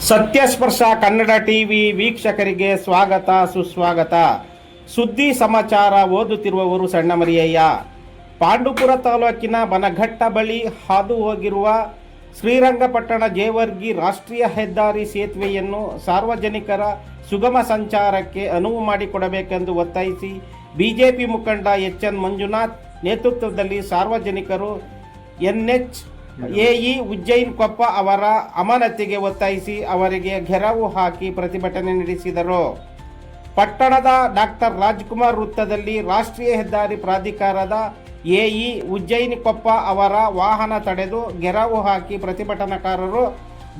ಸತ್ಯಸ್ಪರ್ಶ Kannada TV ವೀಕ್ಷಕರಿಗೆ ಸ್ವಾಗತ ಸುಸ್ವಾಗತ. ಸುದ್ದಿ ಸಮಾಚಾರ ಓದುತ್ತಿರುವವರು ಸಣ್ಣಮರಿಯಯ್ಯ. ಪಾಂಡುಪುರ ತಾಲೂಕಿನ ಬನಘಟ್ಟ ಬಳಿ ಹಾದು ಹೋಗಿರುವ ಶ್ರೀರಂಗಪಟ್ಟಣ ಜೇವರ್ಗಿ ರಾಷ್ಟ್ರೀಯ ಹೆದ್ದಾರಿ ಸೇತುವೆಯನ್ನು ಸಾರ್ವಜನಿಕರ ಸುಗಮ ಸಂಚಾರಕ್ಕೆ ಅನುವು ಮಾಡಿಕೊಡಬೇಕೆಂದು ಒತ್ತಾಯಿಸಿ ಬಿಜೆಪಿ ಮುಖಂಡ ಎನ್ ಮಂಜುನಾಥ್ ನೇತೃತ್ವದಲ್ಲಿ ಸಾರ್ವಜನಿಕರು NHAE ಉಜ್ಜೈನ್ ಕೊಪ್ಪ ಅವರ ಅಮಾನತಿಗೆ ಒತ್ತಾಯಿಸಿ ಅವರಿಗೆ ಘೆರಾವು ಹಾಕಿ ಪ್ರತಿಭಟನೆ ನಡೆಸಿದರು. ಪಟ್ಟಣದ ಡಾಕ್ಟರ್ ರಾಜ್ಕುಮಾರ್ ವೃತ್ತದಲ್ಲಿ ರಾಷ್ಟ್ರೀಯ ಹೆದ್ದಾರಿ ಪ್ರಾಧಿಕಾರದ AE ಉಜ್ಜೈನ್ ಕೊಪ್ಪ ಅವರ ವಾಹನ ತಡೆದು ಘೆರಾವು ಹಾಕಿ ಪ್ರತಿಭಟನಾಕಾರರು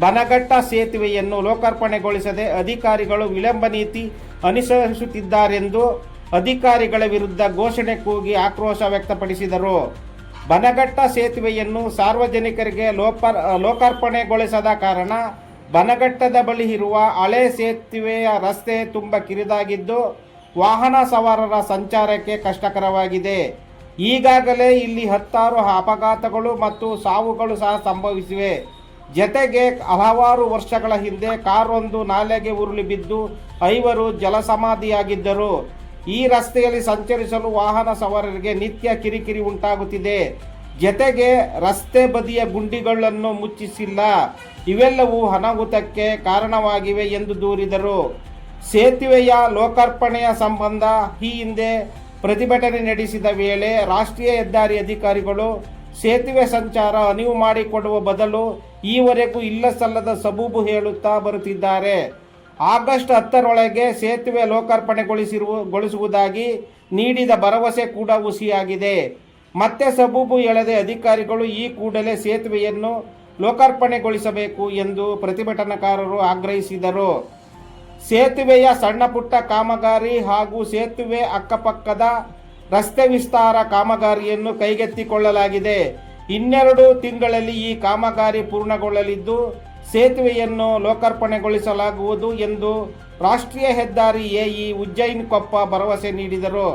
ಬನಘಟ್ಟ ಸೇತುವೆಯನ್ನು ಲೋಕಾರ್ಪಣೆಗೊಳಿಸದೆ ಅಧಿಕಾರಿಗಳು ವಿಳಂಬ ನೀತಿ ಅನುಸರಿಸುತ್ತಿದ್ದಾರೆಂದು ಅಧಿಕಾರಿಗಳ ವಿರುದ್ಧ ಘೋಷಣೆ ಕೂಗಿ ಆಕ್ರೋಶ ವ್ಯಕ್ತಪಡಿಸಿದರು. ಬನಘಟ್ಟ ಸೇತುವೆಯನ್ನು ಸಾರ್ವಜನಿಕರಿಗೆ ಲೋಕಾರ್ಪಣೆಗೊಳಿಸದ ಕಾರಣ ಬನಘಟ್ಟದ ಬಳಿ ಇರುವ ಹಳೆ ಸೇತುವೆಯ ರಸ್ತೆ ತುಂಬ ಕಿರಿದಾಗಿದ್ದು ವಾಹನ ಸವಾರರ ಸಂಚಾರಕ್ಕೆ ಕಷ್ಟಕರವಾಗಿದೆ. ಈಗಾಗಲೇ ಇಲ್ಲಿ 10 ಅಪಘಾತಗಳು ಮತ್ತು ಸಾವುಗಳು ಸಹ ಸಂಭವಿಸಿವೆ. ಜತೆಗೆ ಹಲವಾರು ವರ್ಷಗಳ ಹಿಂದೆ ಕಾರೊಂದು ನಾಲೆಗೆ ಉರುಳಿ ಬಿದ್ದು 5 ಜಲಸಮಾಧಿಯಾಗಿದ್ದರು. ಈ ರಸ್ತೆಯಲ್ಲಿ ಸಂಚರಿಸಲು ವಾಹನ ಸವಾರರಿಗೆ ನಿತ್ಯ ಕಿರಿಕಿರಿ ಉಂಟಾಗುತ್ತಿದೆ. ಜತೆಗೆ ರಸ್ತೆ ಬದಿಯ ಗುಂಡಿಗಳನ್ನು ಮುಚ್ಚಿಸಿಲ್ಲ. ಇವೆಲ್ಲವೂ ಅನಾಹುತಕ್ಕೆ ಕಾರಣವಾಗಿವೆ ಎಂದು ದೂರಿದರು. ಸೇತುವೆಯ ಲೋಕಾರ್ಪಣೆಯ ಸಂಬಂಧ ಈ ಹಿಂದೆ ಪ್ರತಿಭಟನೆ ನಡೆಸಿದ ವೇಳೆ ರಾಷ್ಟ್ರೀಯ ಹೆದ್ದಾರಿ ಅಧಿಕಾರಿಗಳು ಸೇತುವೆ ಸಂಚಾರ ಅನುವು ಮಾಡಿಕೊಡುವ ಬದಲು ಈವರೆಗೂ ಇಲ್ಲ ಸಲ್ಲದ ಸಬೂಬು ಹೇಳುತ್ತಾ ಬರುತ್ತಿದ್ದಾರೆ. ಆಗಸ್ಟ್ 10ರೊಳಗೆ ಸೇತುವೆ ಲೋಕಾರ್ಪಣೆಗೊಳಿಸುವುದಾಗಿ ನೀಡಿದ ಭರವಸೆ ಕೂಡ ಹುಸಿಯಾಗಿದೆ. ಮತ್ತೆ ಸಬೂಬು ಹೇಳದೆ ಅಧಿಕಾರಿಗಳು ಈ ಕೂಡಲೇ ಸೇತುವೆಯನ್ನು ಲೋಕಾರ್ಪಣೆಗೊಳಿಸಬೇಕು ಎಂದು ಪ್ರತಿಭಟನಾಕಾರರು ಆಗ್ರಹಿಸಿದರು. ಸೇತುವೆಯ ಸಣ್ಣ ಪುಟ್ಟ ಕಾಮಗಾರಿ ಹಾಗೂ ಸೇತುವೆ ಅಕ್ಕಪಕ್ಕದ ರಸ್ತೆ ವಿಸ್ತಾರ ಕಾಮಗಾರಿಯನ್ನು ಕೈಗೆತ್ತಿಕೊಳ್ಳಲಾಗಿದೆ. 12 ತಿಂಗಳಲ್ಲಿ ಈ ಕಾಮಗಾರಿ ಪೂರ್ಣಗೊಳ್ಳಲಿದ್ದು ಸೇತುವೆಯನ್ನು ಲೋಕಾರ್ಪಣೆಗೊಳಿಸಲಾಗುವುದು ಎಂದು ರಾಷ್ಟ್ರೀಯ ಹೆದ್ದಾರಿ AE ಉಜ್ಜೈನ್ ಕೊಪ್ಪ ಭರವಸೆ ನೀಡಿದರು.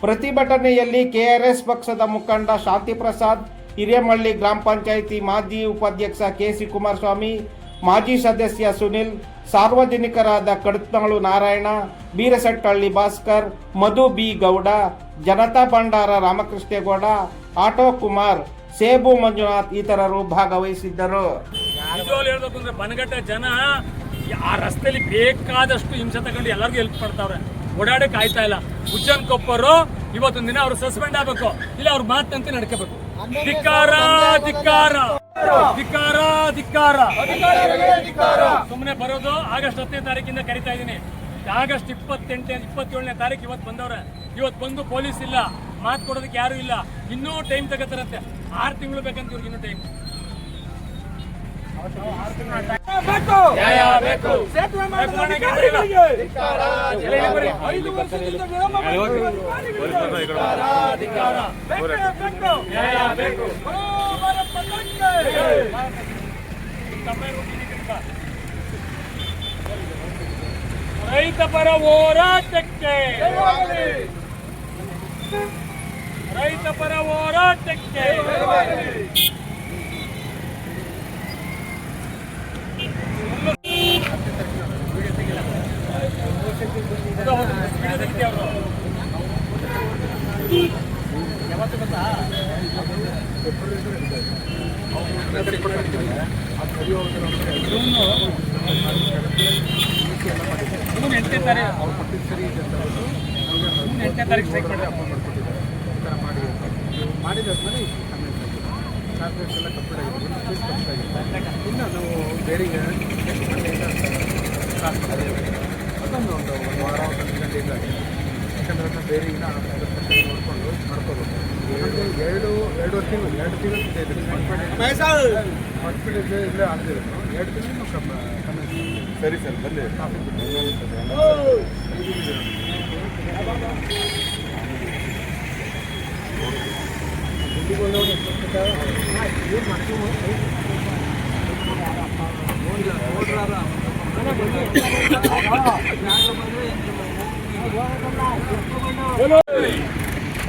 ಪ್ರತಿಭಟನೆಯಲ್ಲಿ KRS ಪಕ್ಷದ ಮುಖಂಡ ಶಾಂತಿಪ್ರಸಾದ್, ಹಿರೇಮಳ್ಳಿ ಗ್ರಾಮ ಪಂಚಾಯಿತಿ ಮಾಜಿ ಉಪಾಧ್ಯಕ್ಷ KC ಕುಮಾರಸ್ವಾಮಿ, ಮಾಜಿ ಸದಸ್ಯ ಸುನಿಲ್, ಸಾರ್ವಜನಿಕರಾದ ಕಡತ್ನಾಳು ನಾರಾಯಣ, ಬೀರಸಟ್ಟಹಳ್ಳಿ ಭಾಸ್ಕರ್, ಮಧು B ಗೌಡ, ಜನತಾ ಭಂಡಾರ ರಾಮಕೃಷ್ಣೇಗೌಡ, ಆಟೋ ಕುಮಾರ್, ಸೇಬು ಮಂಜುನಾಥ್ ಇತರರು ಭಾಗವಹಿಸಿದ್ದರು. ನಿಜವಾಗ್ಲೂ ಹೇಳ್ಬೇಕು ಅಂದ್ರೆ ಬನಘಟ್ಟ ಜನ ಆ ರಸ್ತೆಯಲ್ಲಿ ಬೇಕಾದಷ್ಟು ಹಿಂಸೆ ತಗೊಂಡು ಎಲ್ಲರಿಗೂ ಹೆಲ್ಪ್ ಮಾಡ್ತಾವ್ರೆ. ಓಡಾಡಕ್ಕೆ ಆಯ್ತಾ ಇಲ್ಲ. ಉಜ್ಜೈನ್ ಕೊಪ್ಪರು ಇವತ್ತೊಂದು ದಿನ ಅವ್ರು ಸಸ್ಪೆಂಡ್ ಆಗಬೇಕು, ಇಲ್ಲ ಅವ್ರ ಮಾತಂತೆ ನಡ್ಕೋಬೇಕು. ಧಿಕ್ಕಾರ ಧಿಕ್ಕಾರ ಧಿಕ್ಕಾರ ಧಿಕ್ಕಾರ. ಸುಮ್ಮನೆ ಬರೋದು ಆಗಸ್ಟ್ 10ನೇ ತಾರೀಕಿಂದ ಕರಿತಾ ಇದ್ದೀನಿ. ಆಗಸ್ಟ್ 27ನೇ ತಾರೀಕು ಇವತ್ತು ಬಂದವ್ರೆ. ಇವತ್ತು ಬಂದು ಪೊಲೀಸ್ ಇಲ್ಲ, ಮಾತು ಕೊಡೋದಕ್ಕೆ ಯಾರು ಇಲ್ಲ. ಇನ್ನೂ ಟೈಮ್ ತಗೋತಾರಂತೆ. 6 ತಿಂಗಳು ಬೇಕಂತ ಇವ್ರಿಗೆ ಇನ್ನೂ ಟೈಮ್. ರೈತ ಪರ ಹೋರಾಟಕ್ಕೆ, ರೈತ ಪರ ಹೋರಾಟಕ್ಕೆ. ಮಾಡಿದಾದ್ಮೇಲೆ ಚಾರ್ಜಸ್ ಎಲ್ಲ ಕಂಪ್ಲೀಟ್ ಆಗಿದೆ. ಇನ್ನು ನಾವು ಬೇರಿಗೆ ಅದೊಂದು ಒಂದು ವಾರ 1 ಗಂಟೆಯಿಂದ ಯಾಕಂದ್ರೆ ಅದನ್ನ ಬೇರೆಗಿನ ನೋಡಿಕೊಂಡು ಮಾಡ್ಕೋಬೇಕು. ಎರಡು ತಿಂಗಳು ಹಾಸ್ಪಿಟಲ್ ಇಲ್ಲೇ ಆಗ್ತಿರೋದು. 2 ತಿಂಗಳು ಸರಿ ಸರ್ ಬನ್ನಿ.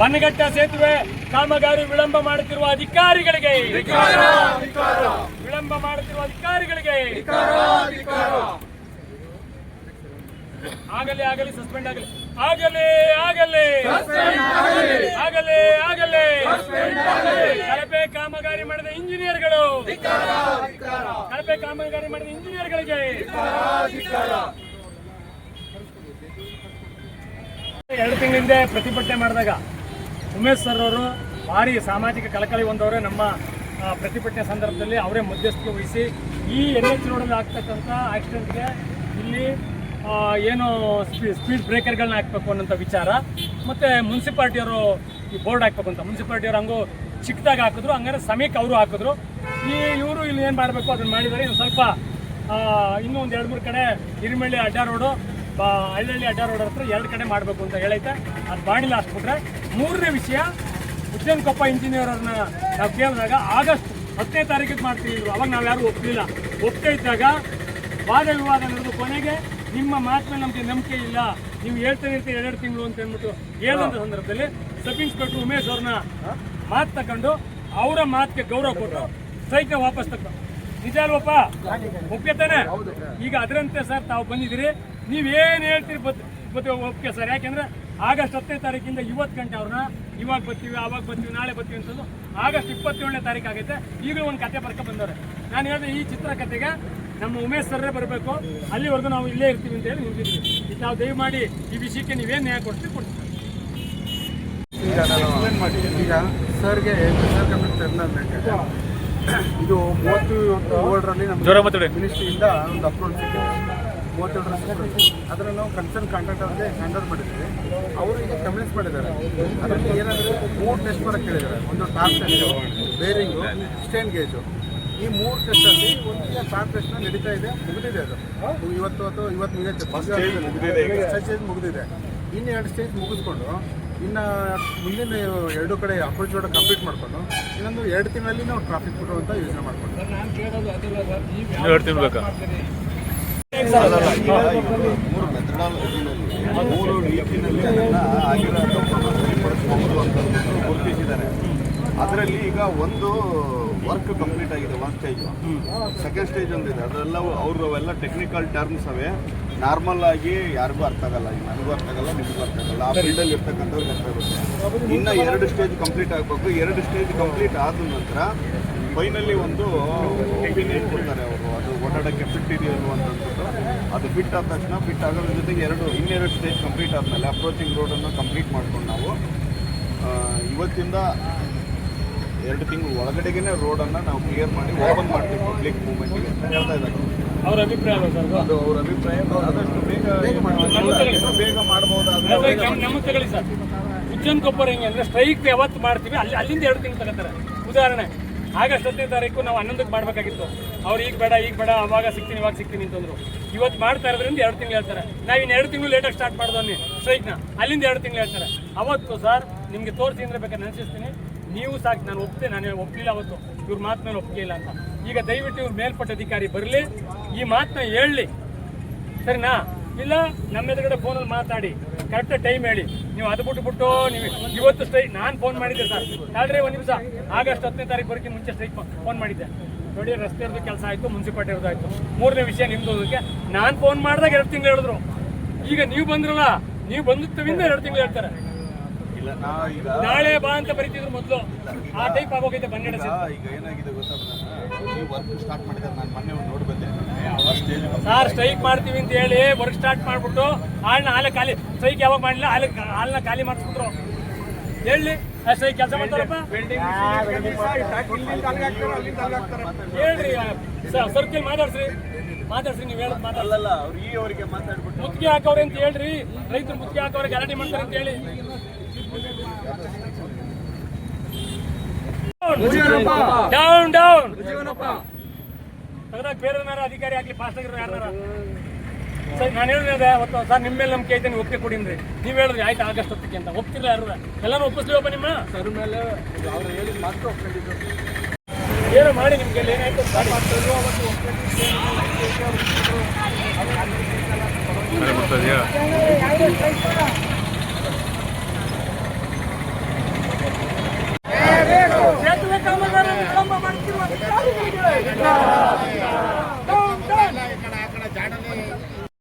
ಬನಘಟ್ಟ ಸೇತುವೆ ಕಾಮಗಾರಿ ವಿಳಂಬ ಮಾಡುತ್ತಿರುವ ಅಧಿಕಾರಿಗಳಿಗೆ, ವಿಳಂಬ ಮಾಡುತ್ತಿರುವ ಅಧಿಕಾರಿಗಳಿಗೆ ಆಗಲೇ ಆಗಲಿ ಸಸ್ಪೆಂಡ್ ಆಗಲಿ ಆಗಲೇ ಆಗಲೇ ಆಗಲೇ ಆಗಲೇ ಕಳಪೆ ಕಾಮಗಾರಿ ಮಾಡಿದ ಇಂಜಿನಿಯರ್ಗಳು, ಕಳಪೆ ಕಾಮಗಾರಿ ಮಾಡಿದ ಇಂಜಿನಿಯರ್ಗಳಿಗೆ 2 ತಿಂಗಳ ಹಿಂದೆ ಪ್ರತಿಭಟನೆ ಮಾಡಿದಾಗ ಉಮೇಶ್ ಸರ್ ಅವರು ಭಾರಿ ಸಾಮಾಜಿಕ ಕಳಕಳಿ ಹೊಂದವರೇ. ನಮ್ಮ ಪ್ರತಿಭಟನೆ ಸಂದರ್ಭದಲ್ಲಿ ಅವರೇ ಮಧ್ಯಸ್ಥಿಕೆ ವಹಿಸಿ ಈ NH ರೋಡಲ್ಲಿ ಆಗ್ತಕ್ಕಂಥ ಆಕ್ಸಿಡೆಂಟ್ಗೆ ಇಲ್ಲಿ ಏನು ಸ್ಪೀಡ್ ಬ್ರೇಕರ್ಗಳನ್ನ ಹಾಕಬೇಕು ಅನ್ನೋಂಥ ವಿಚಾರ, ಮತ್ತು ಮುನ್ಸಿಪಾಲ್ಟಿಯವರು ಈ ಬೋರ್ಡ್ ಹಾಕಬೇಕು ಅಂತ ಮುನ್ಸಿಪಾಲ್ಟಿಯವರು ಹಂಗೂ ಚಿಕ್ಕದಾಗಿ ಹಾಕಿದ್ರು, ಹಂಗಾರೆ ಸಮೀಕ್ ಅವರು ಹಾಕಿದ್ರು. ಇವರು ಇಲ್ಲಿ ಏನು ಮಾಡಬೇಕು ಅದನ್ನು ಮಾಡಿದ್ದಾರೆ. ಇನ್ನು ಸ್ವಲ್ಪ ಇನ್ನೂ ಒಂದು 2-3 ಕಡೆ ಹಿರಿಮಳ್ಳಿ ಅಡ್ಡ ರೋಡು, ಹಳ್ಳಿ ಅಡ್ಡ ರೋಡ್ ಹತ್ರ 2 ಕಡೆ ಮಾಡಬೇಕು ಅಂತ ಹೇಳೈತೆ. ಅದು ಮಾಡಿಲ್ಲ ಅಷ್ಟುಬಿಟ್ರೆ. 3ನೇ ವಿಷಯ, ಉಜ್ಜನಕೊಪ್ಪ ಇಂಜಿನಿಯರ್ ಅವ್ರನ್ನ ನಾವು ಕೇಳಿದಾಗ ಆಗಸ್ಟ್ 10ನೇ ತಾರೀಕಿಗೆ ಮಾಡ್ತೀವಿ. ಅವಾಗ ನಾವು ಯಾರು ಒಪ್ಪಲಿಲ್ಲ. ಒಪ್ತಾ ಇದ್ದಾಗ ವಾದ ವಿವಾದ ನಡೆದು ಕೊನೆಗೆ ನಿಮ್ಮ ಮಾತಿನ ನಮಗೆ ನಂಬಿಕೆ ಇಲ್ಲ, ನೀವು ಹೇಳ್ತಾನೆ ಇರ್ತೀವಿ 2 ತಿಂಗಳು ಅಂತ ಹೇಳ್ಬಿಟ್ಟು ಹೇಳುವಂಥ ಸಂದರ್ಭದಲ್ಲಿ ಸಬ್ ಇನ್ಸ್ಪೆಕ್ಟರ್ ಉಮೇಶ್ ಅವ್ರನ್ನ ಮಾತು ತಗೊಂಡು ಅವರ ಮಾತಿಗೆ ಗೌರವ ಕೊಟ್ಟು ಸ್ಟ್ರೈಕ್ನ ವಾಪಸ್ ತಗೊಂಡು. ನಿಜ ಅಲ್ವಪ್ಪ? ಒಪ್ಪಿತಾನೆ? ಈಗ ಅದರಂತೆ ಸರ್ ತಾವು ಬಂದಿದ್ದೀರಿ, ನೀವೇನು ಹೇಳ್ತೀರಿ ಒಪ್ಪಿಗೆ ಸರ್. ಯಾಕೆಂದ್ರೆ ಆಗಸ್ಟ್ 10ನೇ ತಾರೀಕಿಂದ ಇವತ್ತು ಗಂಟೆ ಅವ್ರನ್ನ ಇವಾಗ ಬರ್ತೀವಿ, ಆವಾಗ ಬರ್ತೀವಿ, ನಾಳೆ ಬರ್ತೀವಿ ಅಂತಂದು ಆಗಸ್ಟ್ 27ನೇ ತಾರೀಕು ಆಗೈತೆ. ಈಗಲೂ ಒಂದು ಕತೆ ಬರ್ಕ ಬಂದವ್ರೆ. ನಾನು ಹೇಳಿದೆ ಈ ಚಿತ್ರಕಥೆಗೆ ನಮ್ಮ ಉಮೇಶ್ ಸರ್ರೇ ಬರಬೇಕು, ಅಲ್ಲಿವರೆಗೂ ನಾವು ಇಲ್ಲೇ ಇರ್ತೀವಿ ಅಂತ ಹೇಳಿ ನಿಂತಿದ್ವಿ. ಇದು ನಾವು ದಯಮಾಡಿ ಈ ವಿಷಯಕ್ಕೆ ನೀವೇನು ನ್ಯಾಯ ಕೊಡ್ತೀವಿ ಕೊಡ್ತೀವಿ. ಈಗ ನಾನು ಎಕ್ಸ್ಪ್ಲೇನ್ ಮಾಡಿದ್ದೀನಿ. ಈಗ ಸರ್ಗೆ ಸರ್ ಕಮಿಟಿ ಇದು 37ರಲ್ಲಿ ನಮ್ಮ ಮಿನಿಸ್ಟ್ರಿಯಿಂದ ಒಂದು ಅಪ್ರೋಚ್ ಸಿಕ್ಕಿದೆ. 37ರಲ್ಲಿ ಅದನ್ನು ನಾವು ಕನ್ಸರ್ನ್ ಕಾಂಟ್ರಾಕ್ಟರ್ಗೆ ಹ್ಯಾಂಡಲ್ ಮಾಡಿದ್ದೀವಿ. ಅವರು ಈಗ ಕಮೆಂಟ್ಸ್ ಮಾಡಿದ್ದಾರೆ. ಅದರಲ್ಲಿ ಏನಂದರೆ 3 ಟೆಸ್ಟ್ ಮಾಡೋಕ್ಕೆ ಹೇಳಿದ್ದಾರೆ. ಒಂದು top test, bearing, stain gauge. ಈ 3 ಟೆಸ್ಟಲ್ಲಿ ಒಂದು ಟಾಪ್ ಟೆಸ್ಟ್ನ ನಡೀತಾ ಇದೆ, ಮುಗಿದಿದೆ. ಅದು ಇವತ್ತು ಸ್ಟೇಜ್ ಮುಗಿದಿದೆ. ಇನ್ನು 2 ಸ್ಟೇಜ್ ಮುಗಿಸ್ಕೊಂಡು ಇನ್ನು ಮುಂದಿನ 2 ಕಡೆ ಅಪ್ರೋಚ್ ರೋಡ್ ಕಂಪ್ಲೀಟ್ ಮಾಡಿಕೊಂಡು ಇನ್ನೊಂದು 2 ತಿಂಗಳಲ್ಲಿ ನಾವು ಟ್ರಾಫಿಕ್ ಬಿಡುವಂಥ ಯೋಜನೆ ಮಾಡ್ಕೊಂಡು ನಾನು ಕೇಳೋದು ಅದಲ್ಲ ಸರ್, 2 ತಿಂಗಳು ಬೇಕಾ? 3 ಮೆಥಡಾಲಜಿನಲ್ಲಿ 3 ರೀತಿಯಲ್ಲಿ ಅದನ್ನು ಆಗಿರೋದು ಸರಿಪಡಿಸಬಹುದು ಅಂತ ಗುರುತಿಸಿದ್ದಾರೆ. ಅದರಲ್ಲಿ ಈಗ ಒಂದು ವರ್ಕ್ ಕಂಪ್ಲೀಟ್ ಆಗಿದೆ, 1 ಸ್ಟೇಜ್. ಸೆಕೆಂಡ್ ಸ್ಟೇಜ್ ಒಂದಿದೆ, ಅದೆಲ್ಲ ಅವೆಲ್ಲ ಟೆಕ್ನಿಕಲ್ ಟರ್ಮ್ಸ್ ಅವೇ. ನಾರ್ಮಲ್ ಆಗಿ ಯಾರಿಗೂ ಅರ್ಥ ಆಗಲ್ಲ, ಈಗ ನನಗೂ ಅರ್ಥ ಆಗಲ್ಲ, ನಿಮಗೂ ಅರ್ಥ ಆಗಲ್ಲ, ಆ ಫೀಲ್ಡಲ್ಲಿ ಇರ್ತಕ್ಕಂಥವ್ರಿಗೆ ಅರ್ಥ ಆಗುತ್ತೆ. ಇನ್ನು 2 ಸ್ಟೇಜ್ ಕಂಪ್ಲೀಟ್ ಆಗಬೇಕು. 2 ಸ್ಟೇಜ್ ಕಂಪ್ಲೀಟ್ ಆದ ನಂತರ ಫೈನಲಿ ಒಂದು ಒಪಿನಿಯನ್ ಕೊಡ್ತಾರೆ ಅವರು, ಅದು ಓಡಾಡೋಕ್ಕೆ ಫಿಟ್ ಇದೆಯೋ ಅಂತಂದ್ಬಿಟ್ಟು. ಅದು ಫಿಟ್ ಆದ ತಕ್ಷಣ, ಫಿಟ್ ಆಗೋದ್ರ ಜೊತೆಗೆ ಇನ್ನೆರಡು ಸ್ಟೇಜ್ ಕಂಪ್ಲೀಟ್ ಆದಮೇಲೆ ಅಪ್ರೋಚಿಂಗ್ ರೋಡನ್ನು ಕಂಪ್ಲೀಟ್ ಮಾಡ್ಕೊಂಡು ನಾವು ಇವತ್ತಿಂದ 2 ತಿಂಗಳು ಒಳಗಡೆಗೆ ರೋಡನ್ನು ನಾವು ಕ್ಲಿಯರ್ ಮಾಡಿ ಓಪನ್ ಮಾಡ್ತೀವಿ ಪಬ್ಲಿಕ್ ಮೂವ್ಮೆಂಟ್ಗೆ ಅಂತ ಹೇಳ್ತಾ ಇದ್ದಾರೆ. ಅವ್ರ ಅಭಿಪ್ರಾಯ ಸರ್, ಅದು ಅವ್ರ ಅಭಿಪ್ರಾಯ. ಆದಷ್ಟು ಬೇಗ ಮಾಡಬಹುದಾದ್ರೆ ನಮಗೆ ತಗೊಳ್ಳಿ ಸರ್. ಉಜ್ಜನಕೊಪ್ಪ ಹೆಂಗೆ ಅಂದರೆ ಸ್ಟ್ರೈಕ್ ಯಾವತ್ತು ಮಾಡ್ತೀವಿ ಅಲ್ಲಿಂದ 2 ತಿಂಗಳು ತಗೋತಾರೆ. ಉದಾಹರಣೆ, ಆಗಸ್ಟ್ 10ನೇ ತಾರೀಕು ನಾವು 11ಕ್ಕೆ ಮಾಡಬೇಕಾಗಿತ್ತು. ಅವ್ರು ಈಗ ಬೇಡ ಅವಾಗ ಸಿಗ್ತೀನಿ ಇವಾಗ ಸಿಗ್ತೀನಿ ಅಂತಂದ್ರು. ಇವತ್ತು ಮಾಡ್ತಾ ಇರೋದ್ರಿಂದ 2 ತಿಂಗಳು ಹೇಳ್ತಾರೆ. ನಾವು ಇನ್ನು 2 ತಿಂಗಳು ಲೇಟಾಗಿ ಸ್ಟಾರ್ಟ್ ಮಾಡಿದ್ವಿ ಸ್ಟ್ರೈಕ್ನ, ಅಲ್ಲಿಂದ 2 ತಿಂಗಳು ಹೇಳ್ತಾರೆ. ಅವತ್ತು ಸರ್ ನಿಮಗೆ ತೋರಿಸಿ ಅಂದರೆ ಬೇಕಾದ್ರೆ ನೆನೆಸಿಸ್ತೀನಿ, ನೀವು ಸಾಕು. ನಾನು ಒಪ್ಪಲಿಲ್ಲ ಅವತ್ತು, ಇವ್ರ ಮಾತು ಮೇಲೆ ಒಪ್ಪಿಗೆ ಇಲ್ಲ ಅಂತ. ಈಗ ದಯವಿಟ್ಟು ಇವ್ರ ಮೇಲ್ಪಟ್ಟ ಅಧಿಕಾರಿ ಬರಲಿ, ಈ ಮಾತನ್ನ ಹೇಳಲಿ, ಸರಿನಾ? ಇಲ್ಲ ನಮ್ಮ ಎದುರುಗಡೆ ಫೋನಲ್ಲಿ ಮಾತಾಡಿ ಕರೆಕ್ಟಾಗಿ ಟೈಮ್ ಹೇಳಿ. ನೀವು ಅದು ಬಿಟ್ಟು ನೀವು ಇವತ್ತು ಸ್ಟ್ರೈಕ್ ನಾನು ಫೋನ್ ಮಾಡಿದ್ದೆ ಸರ್, ಆದ್ರೆ 1 ನಿಮಿಷ ಆಗಸ್ಟ್ 10ನೇ ತಾರೀಕು ಬರೋಕ್ಕೆ ಮುಂಚೆ ಸ್ಟ್ರೈಕ್ ಫೋನ್ ಮಾಡಿದ್ದೆ. ನೋಡಿ, ರಸ್ತೆ ಇರೋದು ಕೆಲಸ ಆಯಿತು, ಮುನ್ಸಿಪಾಲ್ಟಿ ಇರೋದು ಆಯಿತು. 3ನೇ ವಿಷಯ ನಿಮ್ದು. ಅದಕ್ಕೆ ನಾನು ಫೋನ್ ಮಾಡಿದಾಗ 2 ತಿಂಗಳು ಹೇಳಿದ್ರು. ಈಗ ನೀವು ಬಂದ್ರಲ್ಲ, ನೀವು ಬಂದಿತ್ತವಿಂದ 2 ತಿಂಗಳು ಹೇಳ್ತಾರೆ. ನಾಳೆ ಬಾ ಅಂತ ಬರೀತಿದ್ರು ಮೊದಲು, ಆ ಟೈಪ್ ಆಗೋಗೈತೆ. ಬನ್ನೆಡ ಈಗ ಏನಾಗಿದೆ ಗೊತ್ತಾ, ವರ್ಕ್ ಸ್ಟಾರ್ಟ್ ಮಾಡಿದ್ದಾರೆ. ನಾನು ಮೊನ್ನೆ ನೋಡಿ ಬಂದೆ. ಸರ್ ಸ್ಟ್ರೈಕ್ ಮಾಡ್ತೀವಿ ಅಂತ ಹೇಳಿ ವರ್ಕ್ ಸ್ಟಾರ್ಟ್ ಮಾಡ್ಬಿಟ್ಟು ಹಾಲೆ ಖಾಲಿ, ಸ್ಟ್ರೈಕ್ ಯಾವಾಗ ಮಾಡಲಿಲ್ಲ, ಹಾಲನ್ನ ಖಾಲಿ ಮಾಡಿಸ್ಬಿಟ್ರು. ಹೇಳಿ ಸ್ಟ್ರೈಕ್ ಕೆಲಸ ಮಾಡ್ತಾರಪ್ಪ ಹೇಳ್ರಿ. ಸರ್ಕಲ್ ಮಾತಾಡ್ಸ್ರಿ ನೀವು ಹೇಳೋದು ಮಾತಾಡಲ್ಲ. ಅವರಿಗೆ ಮಾತಾಡ್ಬಿಟ್ಟು ಮುತ್ತಿಗೆ ಹಾಕವ್ರೆ ಅಂತ ಹೇಳ್ರಿ. ರೈತರು ಮುತ್ತಿಗೆ ಹಾಕವ್ರೆ, ಗಲಾಟೆ ಮಾಡ್ತಾರೆ ಅಂತ ಹೇಳಿ. ಡೌನ್ ಡೌನ್ ತಗದಾಗ ಬೇರೆ ಅಧಿಕಾರಿ ಆಗ್ಲಿ, ಫಾಸ್ಟ್ ಆಗಿರೋ ಯಾರು ಸರ್. ನಾನು ಹೇಳಿದೆ ಅವತ್ತು ಸರ್, ನಿಮ್ಮ ಮೇಲೆ ನಂಬಿಕೆ ಐತೆ, ನೀವು ಒಪ್ಪಿಗೆ ಕೊಡಿನ್ರಿ. ನೀವು ಹೇಳಿದ್ರಿ ಆಯ್ತು ಆಗಸ್ಟ್ 10ಕ್ಕೆ ಅಂತ. ಒಪ್ತಿಲ್ಲ ಯಾರು? ಎಲ್ಲಾನು ಒಪ್ಪಿಸ್ಲಿವಪ್ಪ ನಿಮ್ಮ ಸರ್ ಮೇಲೆ ಅವ್ರು ಹೇಳಿದ ಮಾತ್ರ ಒಪ್ಕೊಂಡಿದ್ದು. ಏನೋ ಮಾಡಿ ನಿಮ್ಗೆ ಏನಾಯ್ತು ಅವತ್ತು